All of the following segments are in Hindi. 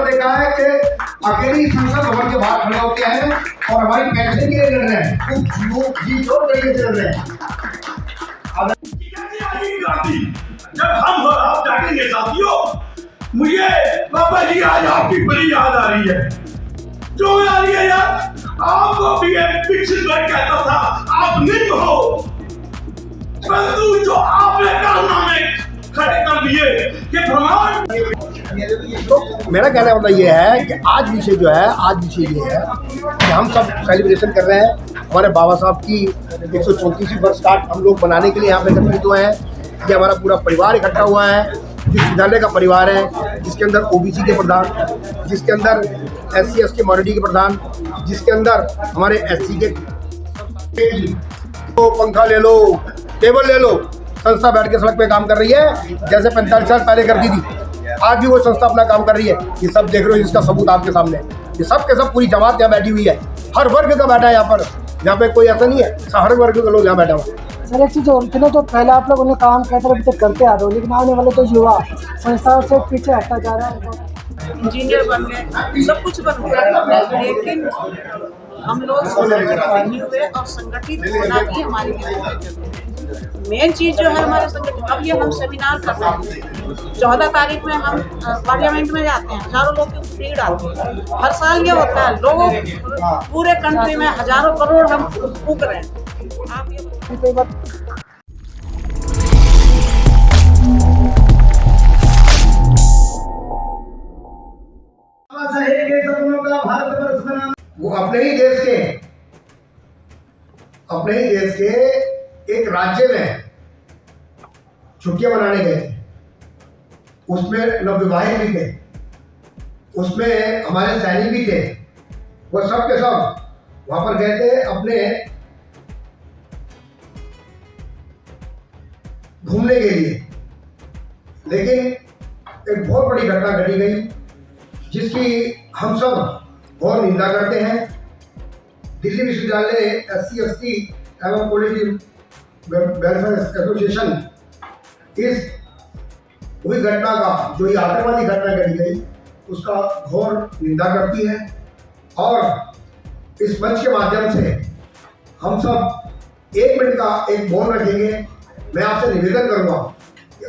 देखा है कि अकेले संसद भवन के बाहर खड़े होते हैं और हमारी पेंशन के लिए लड़ रहे हैं, खूब जी जोर तरीके से लड़ रहे हैं। कैसे आएगी क्रांति जब हम और आप जागेंगे साथियों। मुझे बाबा जी आज आपकी बड़ी याद आ रही है। जो आ रही है यार, आपको भी एक पिछड़ कहता था आप निम्न हो, परंतु जो आपने कारनामे खड़े कर दिए कि भगवान। तो मेरा कहना मतलब ये है कि आज विषय जो है, आज विषय ये है कि हम सब सेलिब्रेशन कर रहे हैं हमारे बाबा साहब की 134वीं वर्षगांठ हम लोग बनाने के लिए यहाँ पे एकत्रित हुए हैं। ये हमारा पूरा परिवार इकट्ठा हुआ है, जिस विद्यालय का परिवार है, जिसके अंदर ओबीसी के प्रधान, जिसके अंदर SC ST माइनॉरिटी के प्रधान, जिसके अंदर हमारे SC के, तो पंखा ले लो, टेबल ले लो, संस्था बैठ के सड़क पे काम कर रही है जैसे 45 साल पहले करती थी। आज भी वो संस्था अपना काम कर रही है। ये सब देख रहे हो, इसका सबूत आपके सामने। ये सब के सब पूरी जमात यहाँ बैठी हुई है, हर वर्ग का बैठा है यहाँ पर। यहाँ पे कोई ऐसा नहीं है, हर वर्ग के लोग यहाँ बैठा हुआ है। सर एक चीज़ और, चलो तो पहले आप लोग उन्हें काम कहते अभी तक करते आ रहे हो, लेकिन आने वाले तो युवा संस्थाओं से पीछे हटता जा रहा है। इंजीनियर बन गए, सब कुछ बन गया, लेकिन हम लोग संगठित नहीं हुए और संगठित होना भी हमारी मेन चीज जो है हमारे संगठन। अब ये हम सेमिनार कर रहे हैं, 14 तारीख में हम पार्लियामेंट में जाते हैं, हजारों लोग की भीड़ आती है। हर साल ये होता है, लोग पूरे कंट्री में हजारों करोड़ हम फूक रहे हैं। आप ये वो अपने ही देश के एक राज्य में छुट्टियां मनाने गए थे। उसमें नवविवाहित भी थे, उसमें हमारे सैनिक भी थे। वो सब के सब वहां पर गए थे अपने घूमने के लिए। लेकिन एक बहुत बड़ी घटना घटी गई जिसकी हम सब बहुत निंदा करते हैं। दिल्ली विश्वविद्यालय SC ST एवं कॉलेज वेलफेयर एसोसिएशन इस हुई घटना का, जो ये आतंकवादी घटना घटी गई, उसका घोर निंदा करती है। और इस मंच के माध्यम से हम सब 1 मिनट का एक मौन रखेंगे। मैं आपसे निवेदन करूंगा कि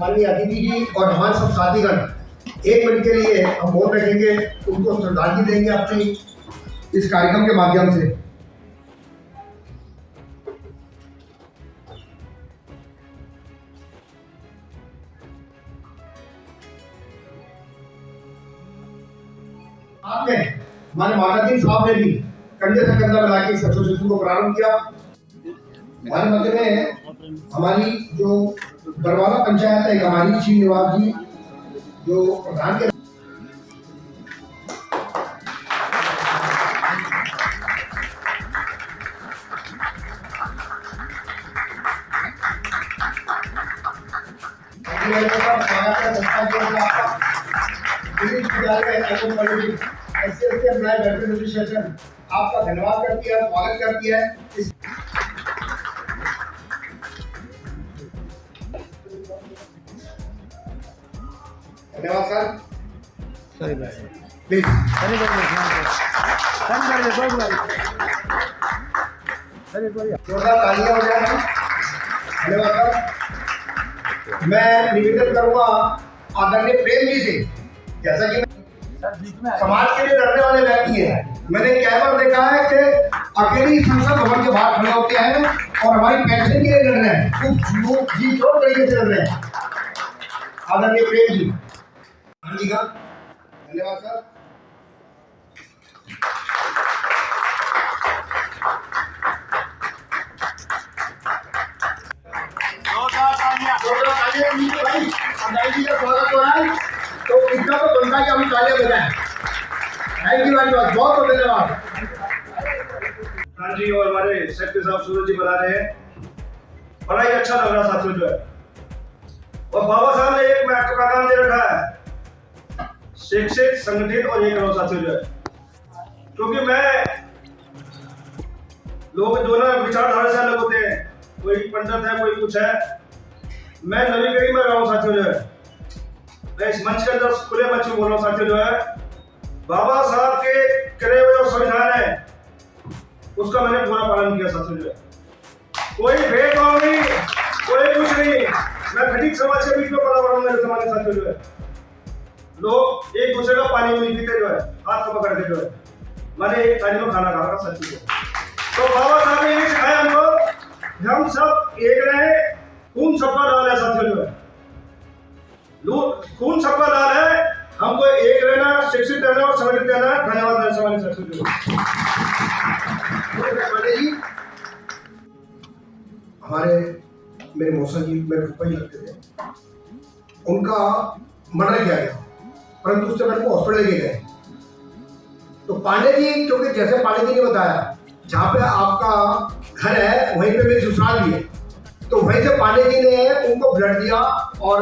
माननीय अतिथि जी और हमारे सब साथीगण 1 मिनट के लिए हम मौन रखेंगे, उनको श्रद्धांजलि देंगे अपनी इस कार्यक्रम के माध्यम से। आपने हमारे माताजी साहब ने भी कंधे से कंधा मिला के इस एसोसिएशन को प्रारंभ किया। हमारे मध्य में हमारी जो बरवाला पंचायत है, हमारी श्रीनिवास जी जो प्रधान के आपका धन्यवाद करती है, स्वागत करती है। धन्यवाद सर। प्लीज जोरदार तालियां हो जाए। धन्यवाद सर। मैं निवेदन करूंगा आदरणीय प्रेम जी से, जैसा कि समाज के लिए लड़ने वाले व्यक्ति हैं। मैंने कई बार देखा है कि अकेले संसद भवन के बाहर खड़े होते हैं और हमारी पेंशन के लिए लड़ रहे हैं, खूब जी जोर तरीके से लड़ रहे हैं। आदरणीय प्रेम जी, हाँ जी का धन्यवाद सर। जी का स्वागत हो रहा है, तो इतना तो बनता है कि हम तालियां बजाएं। थैंक यू वेरी मच, बहुत बहुत धन्यवाद। हाँ जी, और हमारे सेक्रेटरी साहब सूरज जी बता रहे हैं, बड़ा ही अच्छा लग रहा साथियों जो है। और बाबा साहब ने एक मैटर का काम दे रखा है, शिक्षित, संगठित और एक रहो साथियों जो है। क्योंकि मैं लोग जो ना विचारधारा से अलग होते हैं, कोई पंडित है, कोई कुछ है। मैं नवी गढ़ी में रहा हूँ साथियों जो है। मैं इस मंच के अंदर खुले मंच में बोल रहा हूँ साथियों, जो है बाबा साहब के करे हुए जो संविधान है उसका मैंने पूरा पालन किया साथियों। जो है कोई भेदभाव नहीं, कोई कुछ नहीं। मैं खटीक समाज के बीच में पला बड़ा हूँ मेरे समाज के साथियों। जो है लोग एक दूसरे का पानी नहीं पीते, जो है हाथ को पकड़ के, जो है मैंने एक थाली में खाना खा रहा सच्ची। तो बाबा साहब ने ये सिखाया हमको, हम सब एक रहे, खून सबका लाल है साथियों। जो है खून सबका लाल है, हमको एक रहना, शिक्षित रहना और संगठित रहना। धन्यवाद मेरे समाज के साथियों। हमारे मेरे मौसा जी मेरे फूफा जी लगते थे, उनका मर्डर किया गया, परंतु उससे मेरे को हॉस्पिटल लेके गए। तो पांडे जी, क्योंकि जैसे पांडे जी ने बताया जहाँ पे आपका घर है वहीं पे मेरी ससुराल भी है, तो वहीं से पांडे जी ने उनको ब्लड दिया और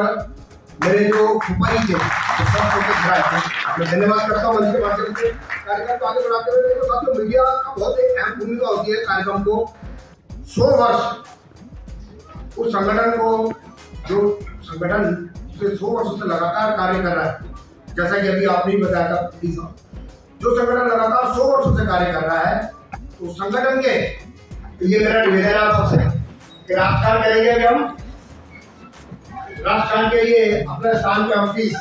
मेरे जो फूफा जी थे मैं धन्यवाद करता हूँ। उनके माध्यम से कार्यक्रम को आगे बढ़ाते हुए तो साथियों मीडिया का बहुत एक अहम भूमिका होती है कार्यक्रम को। 100 वर्ष उस संगठन को, जो संगठन 100 वर्षों से लगातार कार्य कर रहा है, जैसा कि अभी आपने ही बताया था, जो संगठन लगातार 100 वर्षों से कार्य कर रहा है, तो संगठन के ये मेरा निवेदन है आप सबसे कि राजस्थान करेंगे। अभी हम राजस्थान के लिए अपने स्थान पे हम प्लीज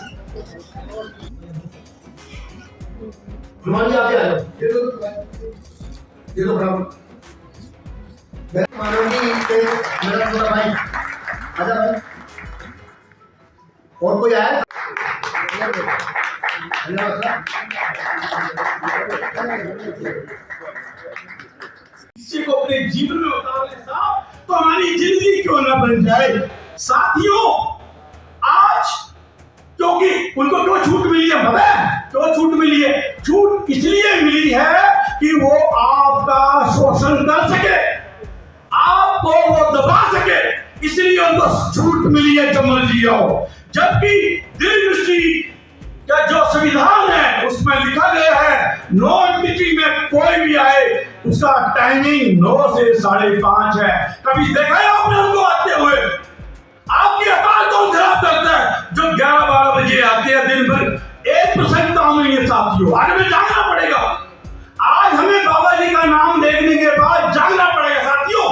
हनुमान जी आगे आ जाओ, ये तो मानव जी के मेरा छोटा भाई आजा भाई, और कोई आया? किसी को अपने जीवन में उतारने साहब तो हमारी जिंदगी क्यों ना बन जाए साथियों। आज क्योंकि उनको क्यों छूट मिली है, पता है क्यों छूट मिली है? छूट इसलिए मिली है कि वो आपका शोषण कर सके, आपको वो दबा सके, इसलिए उनको छूट मिली है जो मर्जी हो। जबकि दिल्ली यूनिवर्सिटी का जो संविधान है उसमें लिखा गया है नो एडमिटी में कोई भी आए उसका टाइमिंग 9 से 5:30 है। कभी देखा है आपने उनको आते हुए? आपकी अकाल कौन खराब करता है जो 11-12 बजे आते हैं दिन भर? 1% काम नहीं है साथियों, आज हमें जागना पड़ेगा। आज हमें बाबा जी का नाम देखने के बाद जागना पड़ेगा साथियों।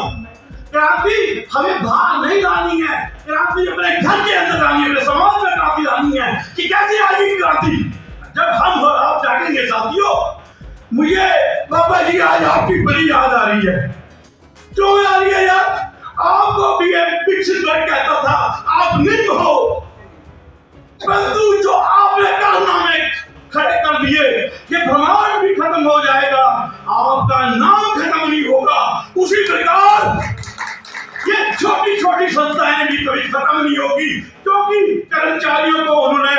क्रांति हमें बाहर नहीं लानी है, क्रांति अपने घर के अंदर लानी है, अपने समाज में क्रांति लानी है। कि कैसे आएगी क्रांति? जब हम और आप जागेंगे साथियों। मुझे बाबा जी आज आपकी बड़ी याद आ रही है। क्यों आ रही है यार? आपको भी एक विकसित वर्ग कहता था, आप निम्न हो, परंतु जो आपने कारनामे खड़े कर दिए, ये ब्रह्मांड भी खत्म हो जाएगा, आपका नाम खत्म नहीं होगा। उसी प्रकार ये छोटी छोटी संस्थाएं भी कभी खत्म नहीं होगी, क्योंकि कर्मचारियों को उन्होंने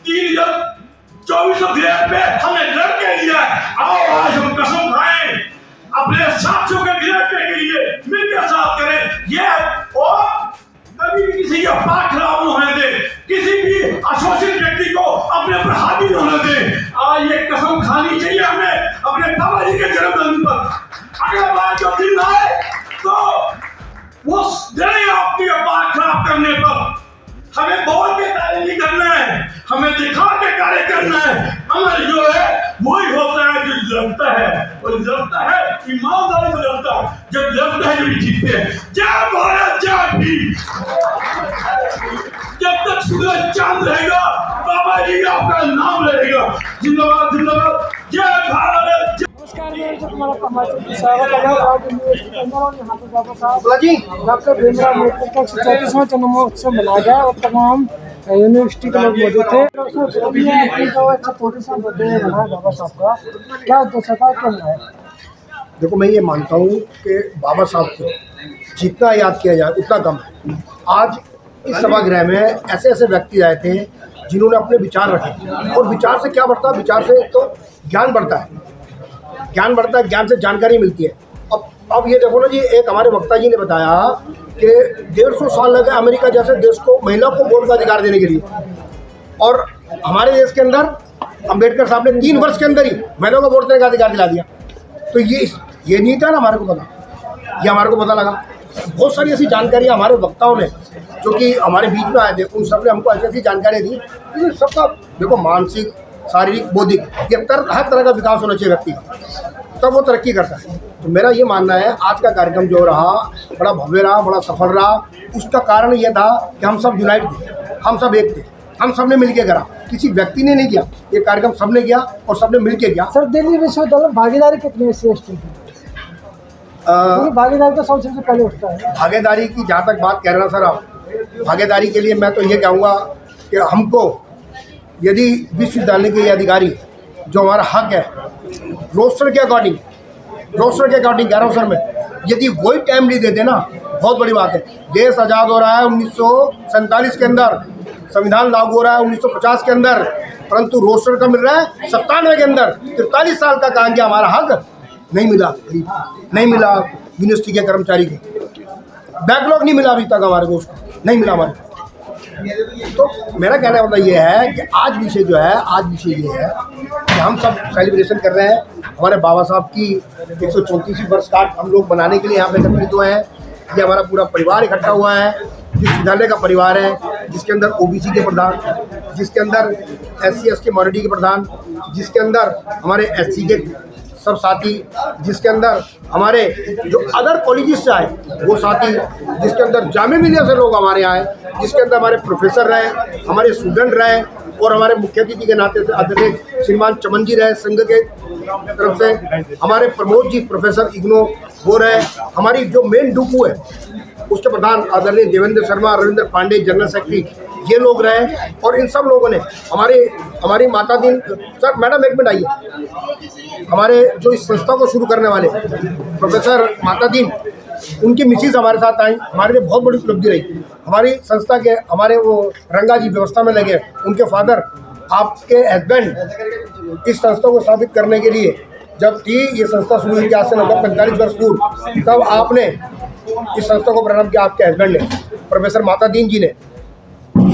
3,2400 ग्रेड पे हमें लड़के लिया। आओ आज हम कसम खाएं अपने साथियों के ग्रेड पे के लिए मिलकर साथ करें ये, और कभी भी किसी का पाठ खराब न होने दे, किसी भी अशोषित व्यक्ति को अपने ऊपर हावी न होने दे। आज ये कसम खानी चाहिए हमें अपने बाबा जी के जन्मदिन पर। अगला बार जो दिन आए तो वो दिन आपकी पाठ खराब करने पर हमें बोल के कार्य नहीं करना है, हमें दिखा के कार्य करना है। हमें जो है वही होता है जो लड़ता है, और लड़ता है ईमानदारी से लड़ता है, जब लड़ता है जो जीतते हैं। जय भारत जय भीम। जब तक सूरज चांद रहेगा बाबा जी आपका नाम रहेगा। जिंदाबाद जिंदाबाद, जय भारत। नमस्कार, मैं तुम्हारा समाचार स्वागत है यूनिवर्सिटी के अंदर, और यहाँ पे बाबा साहब डॉक्टर भीमराव अम्बेडकर का 34वां जन्मोत्सव मनाया गया और तमाम यूनिवर्सिटी के लोग मौजूद थे। बाबा साहब का क्या उद्देश्य था, क्यों मनाया? देखो, मैं ये मानता हूँ कि बाबा साहब को जितना याद किया जाए उतना कम है। आज इस सभागृह में ऐसे ऐसे व्यक्ति आए थे जिन्होंने अपने विचार रखे, और विचार से क्या बढ़ता है? विचार से तो ज्ञान बढ़ता है, ज्ञान बढ़ता है, ज्ञान से जानकारी मिलती है। अब ये देखो ना जी, एक हमारे वक्ता जी ने बताया कि 150 साल लगे अमेरिका जैसे देश को महिला को वोट का अधिकार देने के लिए, और हमारे देश के अंदर अम्बेडकर साहब ने 3 वर्ष के अंदर ही महिलाओं को वोट देने का अधिकार दिला दिया। तो ये नहीं था ना हमारे को पता, ये हमारे को पता लगा। बहुत सारी ऐसी जानकारियाँ हमारे वक्ताओं ने जो कि हमारे बीच में आए थे, उन सब ने हमको ऐसी ऐसी जानकारी दी कि सबका देखो मानसिक, शारीरिक, बौद्धिक, ये हर तरह का विकास होना चाहिए व्यक्ति का, तब वो तरक्की करता है। तो मेरा ये मानना है आज का कार्यक्रम जो रहा बड़ा भव्य रहा, बड़ा सफल रहा। उसका कारण ये था कि हम सब यूनाइट थे, हम सब एक थे, हम सब ने मिलकर करा, किसी व्यक्ति ने नहीं किया ये कार्यक्रम, सबने किया और सबने मिलकर किया। सर दिल्ली विश्वविद्यालय में भागीदारी कितनी SC/ST की? भागीदारी तो सबसे पहले उठता है। भागीदारी की जहाँ तक बात कह रहे हैं सर आप, भागीदारी के लिए मैं तो ये कहूँगा कि हमको यदि विश्वविद्यालय के अधिकारी जो हमारा हक है रोस्टर के अकॉर्डिंग कह रहा हूँ सर मैं, यदि वही टाइमली दे देना बहुत बड़ी बात है। देश आज़ाद हो रहा है 1947 के अंदर, संविधान लागू हो रहा है 1950 के अंदर, परंतु रोस्टर का मिल रहा है 97 के अंदर। 43 साल का कहा गया हमारा हक नहीं मिला यूनिवर्सिटी के कर्मचारी को, बैकलॉग नहीं मिला अभी तक हमारे को, उसको नहीं मिला हमारे। तो मेरा कहना मतलब ये है कि आज विषय ये है कि हम सब सेलिब्रेशन कर रहे हैं, हमारे बाबा साहब की 134वीं वर्षगांठ हम लोग मनाने के लिए यहाँ पे एकत्रित हुए हैं। ये हमारा पूरा परिवार इकट्ठा हुआ है, विश्वविद्यालय का परिवार है, जिसके अंदर OBC के प्रधान, जिसके अंदर SC/ST माइनॉरिटी के प्रधान, जिसके अंदर हमारे SC के सब साथी, जिसके अंदर हमारे जो अदर कॉलेजेस से आए वो साथी, जिसके अंदर जामिया मिलिया से लोग हमारे आए, जिसके अंदर हमारे प्रोफेसर रहे, हमारे स्टूडेंट रहे और हमारे मुख्य अतिथि के नाते से आदरणीय श्रीमान चमन जी रहे संघ के तरफ से, हमारे प्रमोद जी प्रोफेसर इग्नो वो रहे, हमारी जो मेन डुकू है उसके प्रधान आदरणीय देवेंद्र शर्मा, रविंद्र पांडे जनरल सेक्रेटरी, ये लोग रहे। और इन सब लोगों ने हमारी माता दिन सर मैडम एक मिनट आइए, हमारे जो इस संस्था को शुरू करने वाले प्रोफेसर माता दिन, उनकी मिसिज हमारे साथ आई, हमारे लिए बहुत बड़ी उपलब्धि रही। हमारी संस्था के हमारे वो रंगा जी व्यवस्था में लगे, उनके फादर आपके हस्बैंड इस संस्था को स्थापित करने के लिए जब थी ये संस्था शुरू हुई थी आज से लगभग 45 वर्ष पूर्व, तब आपने इस संस्था को प्रारंभ किया, आपके हस्बैंड ने, प्रोफेसर माता दीन जी ने,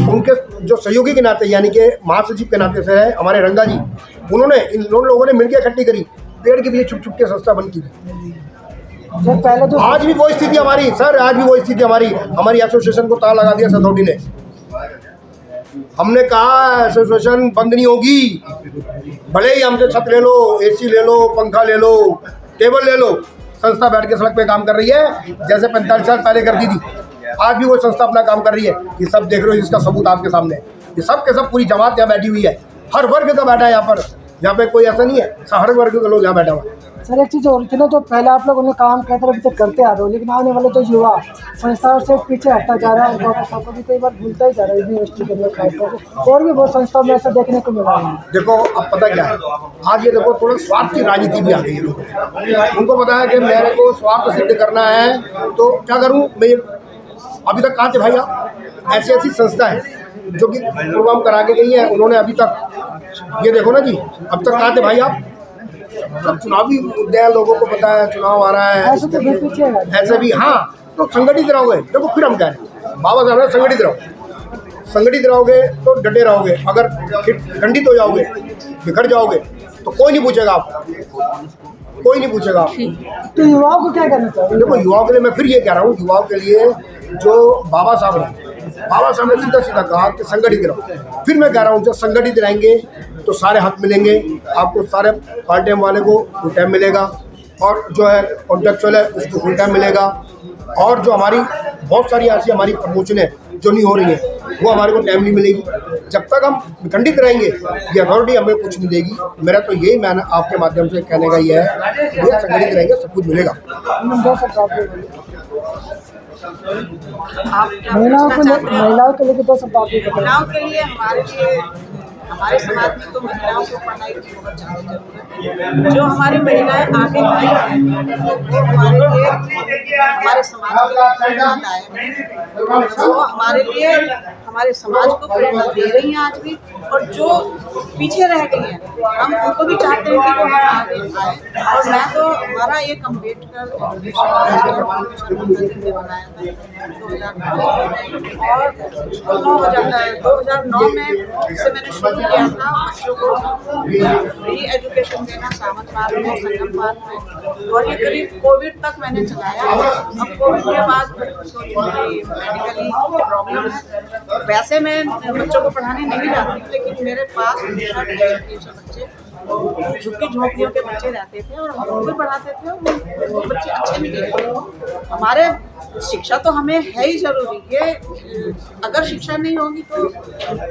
उनके जो सहयोगी के नाते यानी कि महासचिव के नाते से है हमारे रंगा जी, उन्होंने इन लोगों ने मिलकर इकट्ठी करी, पेड़ के लिए छुप छुप के संस्था बन की थी। पहले तो आज भी वो स्थिति हमारी सर, आज भी वो स्थिति हमारी एसोसिएशन को ताला लगा दिया सदौड़ी ने। हमने कहा एसोसिएशन बंद नहीं होगी, भले ही हमसे छत ले लो, AC ले लो, पंखा ले लो, टेबल ले लो, संस्था बैठ के सड़क पे काम कर रही है जैसे 45 साल पहले करती थी। आज भी वो संस्था अपना काम कर रही है। ये सब देख रहे हो, इसका सबूत आपके सामने है। ये सब के सब पूरी जमात यहाँ बैठी हुई है, हर वर्ग का बैठा है यहाँ पे कोई ऐसा नहीं है, हर वर्ग के लोग यहाँ बैठा हुआ है। सर एक चीज़ और थी ना, तो पहले आप लोगों ने काम कहते अभी तक करते आ रहे हो, लेकिन आने वाले तो युवा संस्थाओं से पीछे हटता जा रहा है, बाबा साहब को भी कई बार भूलता ही जा रहा है यूनिवर्सिटी के अंदर खासकर, और भी बहुत संस्थाओं में ऐसा देखने को मिला है। देखो अब पता क्या है, आज ये देखो थोड़ा स्वार्थ की राजनीति भी आ गई है लोगों में। उनको पता है कि मेरे को स्वार्थ सिद्ध करना है तो क्या करूँ मैं। अभी तक कहाँ थे भाई आप? ऐसी संस्था है जो कि प्रोग्राम करा के गई है उन्होंने, अभी तक ये देखो ना जी, अब तक कहाँ थे भाई आप? सब चुनावी मुद्दे हैं, लोगों को पता है चुनाव आ रहा है, ऐसे भी हाँ, तो संगठित रहोगे। देखो फिर हम कह रहे हैं बाबा साहब ने संगठित रहोगे तो डटे रहोगे, अगर खंडित हो जाओगे, बिखर जाओगे तो कोई नहीं पूछेगा आपको, कोई नहीं पूछेगा आपको। तो युवाओं को क्या करना चाहिए? देखो युवाओं के लिए मैं फिर ये कह रहा हूँ, युवाओं के लिए जो बाबा साहब ने सीधा कहा कि संगठित रहो। फिर मैं कह रहा हूँ जब संगठित रहेंगे तो सारे हक मिलेंगे आपको, सारे पार्ट टाइम वाले को फुल टाइम मिलेगा, और जो है कॉन्ट्रेक्चुअल है उसको फुल टाइम मिलेगा, और जो हमारी बहुत सारी ऐसी हमारी प्रमोशनें जो नहीं हो रही है वो हमारे को टाइम नहीं मिलेगी। जब तक हम विखंडित रहेंगे ये अथॉरिटी हमें कुछ नहीं देगी। मेरा तो यही मैंने आपके माध्यम से कहने का ये है, ये संगठित रहेंगे सब कुछ मिलेगा। महिलाओं के लिए तो सब बात महिलाओं के लिए हमारे समाज में तो महिलाओं को पढ़ाई की बहुत ज़्यादा जरूरत है। जो हमारी महिलाएं आगे आई हैं वो हमारे लिए हमारे समाज के लिए प्रेरणादायक है, वो हमारे लिए हमारे समाज को प्रेरणा दे रही हैं आज भी, और जो पीछे रह गई हैं हम उनको भी चाहते हैं कि वो हम आगे आए। और मैं तो हमारा एक अम्बेडकर ने बनाया था 2009 में इससे मैंने शुरू किया था बच्चों को फ्री एजुकेशन देना सावन पार्क में, संगम पार्क में, और ये करीब कोविड तक मैंने चलाया। अब कोविड के बाद मेडिकली प्रॉब्लम है। वैसे मैं बच्चों को पढ़ाने नहीं जाती, लेकिन मेरे पास बच्चे झुग्गी झोंपड़ियों के बच्चे रहते थे और हम भी पढ़ाते थे और वो बच्चे अच्छे निकले। हमारे शिक्षा तो हमें है ही जरूरी, ये अगर शिक्षा नहीं होगी तो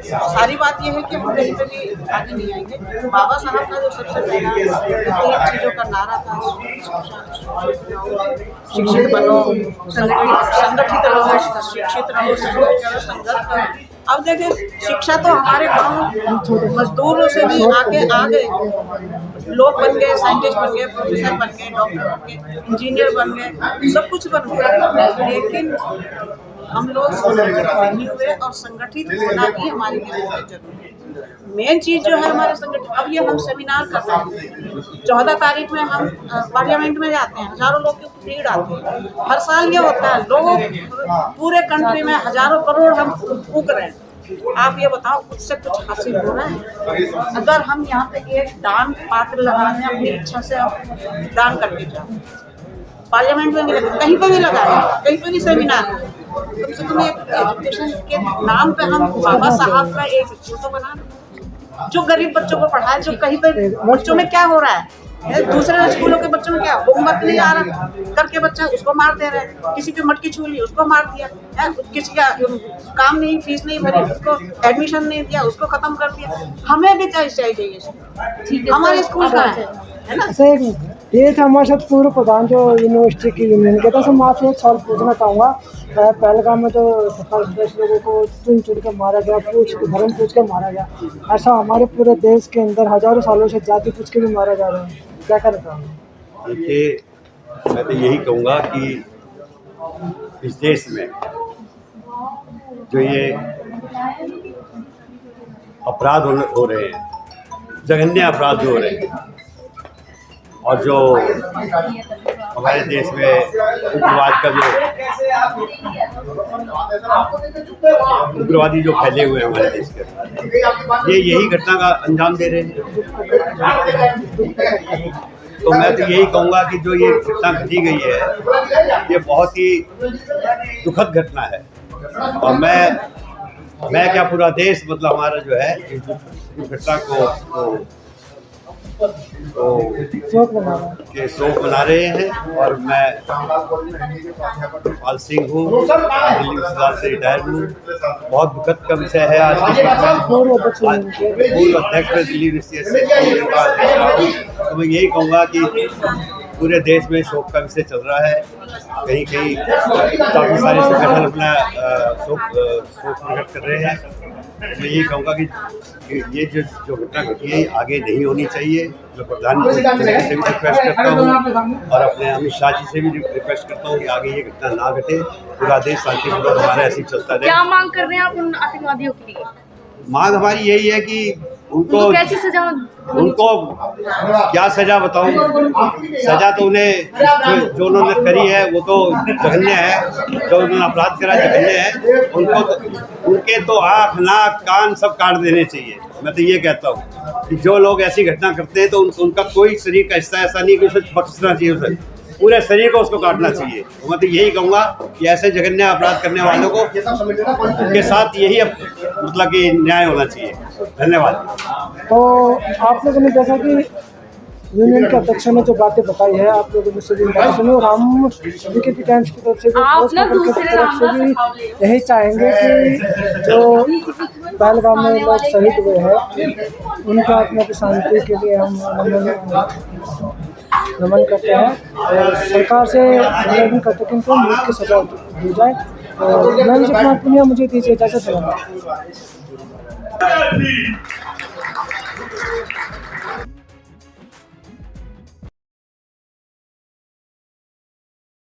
सारी बात ये है कि हम कहीं पे भी आगे नहीं आएंगे। बाबा साहब का जो सबसे पहला 3 चीज़ों का नारा था, शिक्षित बनो, संगठित रहो, शिक्षित रहो, संघर्ष करो। अब देखिए शिक्षा तो हमारे गांव मजदूरों से भी आके आ गए, लोग बन गए, साइंटिस्ट बन गए, प्रोफेसर बन गए, डॉक्टर बन गए, इंजीनियर बन गए, सब कुछ बन गए, लेकिन हम लोग संगठित नहीं हुए और संगठित होना भी हमारे लिए बहुत जरूरी है। मेन चीज़ जो है हमारे संगठन, अब ये हम सेमिनार कर रहे हैं, 14 तारीख में हम पार्लियामेंट में जाते हैं, हजारों लोग की भीड़ आती है। हर साल ये होता है, लोग पूरे कंट्री में हजारों करोड़ हम फूक रहे हैं। आप ये बताओ उससे कुछ हासिल हो रहा है? अगर हम यहाँ पे एक दान पात्र लगाने अपनी इच्छा से दान करके जाओ, पार्लियामेंट में भी लगा, कहीं पे भी लगाए, कहीं पे भी सेमिनार, कम से कम एक एजुकेशन के नाम पे हम बाबा साहब का एक फोटो बना दें जो गरीब बच्चों को पढ़ाए। जो कहीं पे बच्चों में क्या हो रहा है, दूसरे स्कूलों के बच्चों में क्या होमवर्क नहीं आ रहा करके बच्चा उसको मार दे रहे हैं, किसी की मटकी छू ली उसको मार दिया है, किसी का काम नहीं, फीस नहीं भरी उसको एडमिशन नहीं दिया, उसको खत्म कर दिया। हमें भी चाहिए हमारे स्कूल का है ना। ये था हमारे साथ पूर्व प्रधान जो यूनिवर्सिटी की यूनियन के था। सर मैं आपसे एक सवाल पूछना चाहूँगा, पहलगाम में तो 27 लोगों को चुन चुन के मारा गया, धर्म पूछ के मारा गया, ऐसा हमारे पूरे देश के अंदर हजारों सालों से जाति पूछ के भी मारा जा रहा है, क्या करना चाहूँगा? देखिए मैं तो यही कहूँगा कि इस देश में जो ये अपराध हो रहे हैं, जघन्य अपराध हो रहे हैं, और जो हमारे देश में उग्रवादी जो फैले हुए हैं हमारे देश के, ये यही घटना का अंजाम दे रहे हैं। तो मैं तो यही कहूँगा कि जो ये घटना घटी गई है ये बहुत ही दुखद घटना है, और मैं क्या पूरा देश मतलब हमारा जो है इस घटना को शोक मना रहे हैं। और मैं पाल सिंह हूँ, दिल्ली विश्वविद्यालय से रिटायर हूँ। बहुत दुखद का विषय है आज पूर्व अध्यक्ष दिल्ली विश्वविद्यालय से। तो मैं यही कहूँगा कि पूरे देश में शोक का विषय चल रहा है, कहीं कहीं काफ़ी सारे संगठन अपना शोक प्रकट कर रहे हैं। मैं यही कहूँगा कि ये जो घटना घटी है आगे नहीं होनी चाहिए। मैं प्रधानमंत्री से भी रिक्वेस्ट करता हूँ और अपने अमित शाह जी से भी रिक्वेस्ट करता हूँ कि आगे ये घटना ना घटे, पूरा देश शांतिपूर्वक हमारा ऐसे ही चलता रहे। क्या मांग कर रहे हैं आप उन आतंकवादियों के लिए? मांग हमारी यही है कि उनको कैसी सजा, उनको क्या सजा बताऊं? सजा तो उन्हें जो उन्होंने करी है वो तो जघन्य है, जो उन्होंने अपराध करा जघन्य है। उनको तो, उनके तो आँख नाक कान सब काट देने चाहिए। मैं तो ये कहता हूँ कि जो लोग ऐसी घटना करते हैं तो उनका कोई शरीर का हिस्सा ऐसा नहीं कि उसे बख्शना चाहिए, उसे पूरे शरीर को उसको काटना चाहिए। तो मैं तो यही कहूँगा कि ऐसे जघन्य अपराध करने वालों को उनके साथ यही मतलब कि न्याय होना चाहिए। धन्यवाद। तो आप लोगों ने जैसा कि यूनियन के अध्यक्ष ने जो बातें बताई है, आप लोगों ने सभी बातें सुनी, और हम बीकेपी टाइम्स की तरफ से भी यही चाहेंगे कि जो पहलगाम में लोग शहीद हुए हैं उनकी आत्मा की शांति के लिए हम नमन करते हैं और सरकार से निवेदन करते हैं कि उनको मौत की सजा दी जाए। तो मैं जितना पुण्य मुझे दीजिए इजाज़त देना।